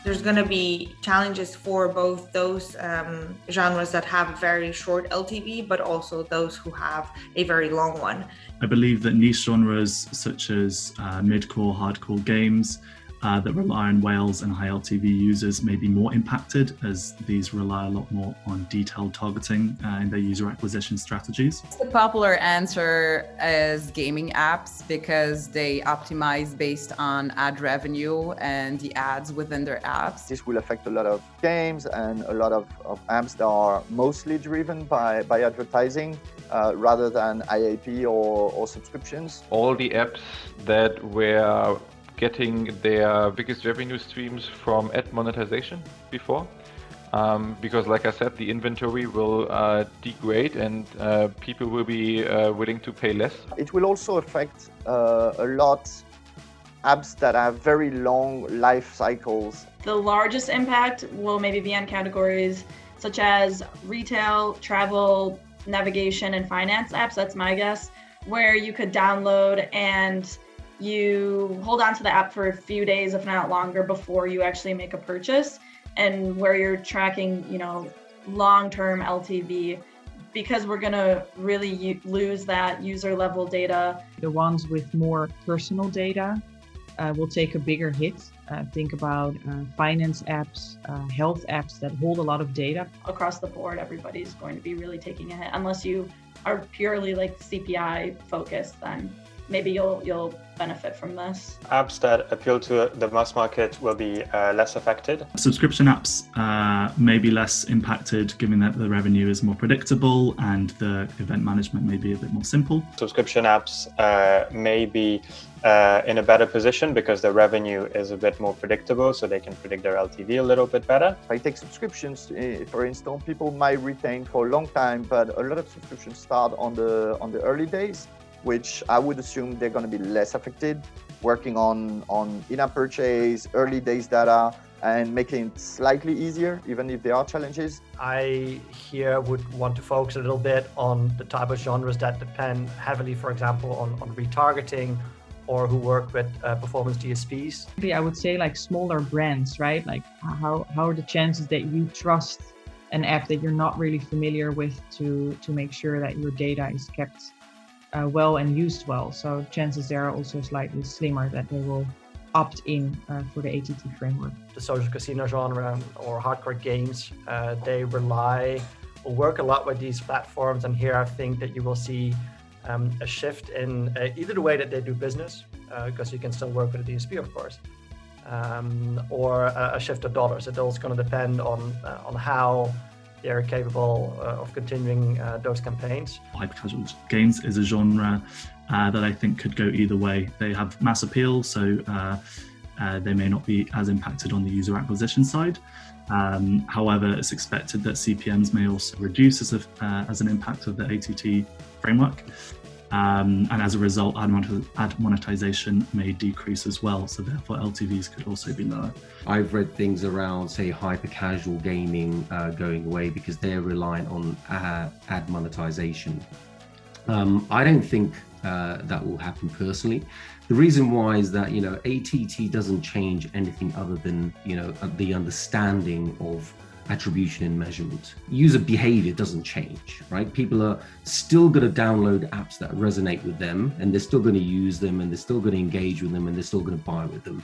There's going to be challenges for both those genres that have very short LTV, but also those who have a very long one. I believe that niche genres such as mid-core, hardcore games that rely on whales and high LTV users may be more impacted, as these rely a lot more on detailed targeting in their user acquisition strategies. The popular answer is gaming apps because they optimize based on ad revenue and the ads within their apps. This will affect a lot of games and a lot of apps that are mostly driven by advertising rather than IAP or subscriptions. All the apps that were getting their biggest revenue streams from ad monetization before, because like I said, the inventory will degrade and people will be willing to pay less. It will also affect a lot apps that have very long life cycles. The largest impact will maybe be on categories such as retail, travel, navigation, and finance apps. That's my guess, where you could download and you hold on to the app for a few days, if not longer, before you actually make a purchase, and where you're tracking, long-term LTV, because we're going to really lose that user level data. The ones with more personal data will take a bigger hit. Think about finance apps, health apps that hold a lot of data. Across the board, everybody's going to be really taking a hit, unless you are purely like CPI focused, then maybe you'll benefit from this. Apps that appeal to the mass market will be less affected. Subscription apps may be less impacted, given that the revenue is more predictable and the event management may be a bit more simple. Subscription apps may be in a better position because the revenue is a bit more predictable, so they can predict their LTV a little bit better. If I take subscriptions, for instance, people might retain for a long time, but a lot of subscriptions start on the early days, which I would assume they're going to be less affected, working on in-app purchase, early days data, and making it slightly easier, even if there are challenges. I here would want to focus a little bit on the type of genres that depend heavily, for example, on retargeting, or who work with performance DSPs. I would say like smaller brands, right? Like how are the chances that you trust an app that you're not really familiar with to make sure that your data is kept well and used well. So chances there are also slightly slimmer that they will opt in for the ATT framework. The social casino genre or hardcore games, they rely or work a lot with these platforms. And here I think that you will see a shift in either the way that they do business, because you can still work with a DSP, of course, or a shift of dollars. It all going to depend on how they're capable of continuing those campaigns. Hyper-casual games is a genre that I think could go either way. They have mass appeal, so they may not be as impacted on the user acquisition side. However, it's expected that CPMs may also reduce as an impact of the ATT framework. And as a result, ad monetization may decrease as well, so therefore LTVs could also be lower. I've read things around, say, hyper-casual gaming going away because they're reliant on ad monetization. I don't think that will happen personally. The reason why is that, ATT doesn't change anything other than, the understanding of attribution and measurement. User behavior doesn't change, right? People are still going to download apps that resonate with them, and they're still going to use them, and they're still going to engage with them, and they're still going to buy with them.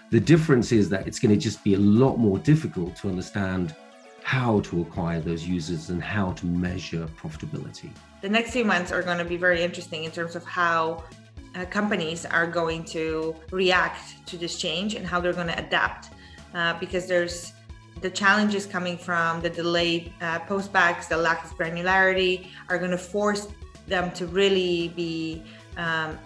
The difference is that it's going to just be a lot more difficult to understand how to acquire those users and how to measure profitability. The next few months are going to be very interesting in terms of how companies are going to react to this change and how they're going to adapt, because there's the challenges coming from the delayed postbacks, the lack of granularity, are going to force them to really be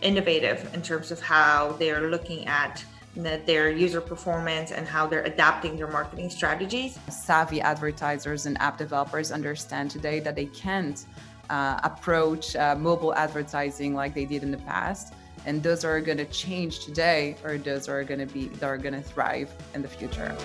innovative in terms of how they're looking at their user performance and how they're adapting their marketing strategies. Savvy advertisers and app developers understand today that they can't approach mobile advertising like they did in the past, and those are going to change today, or those are going to thrive in the future.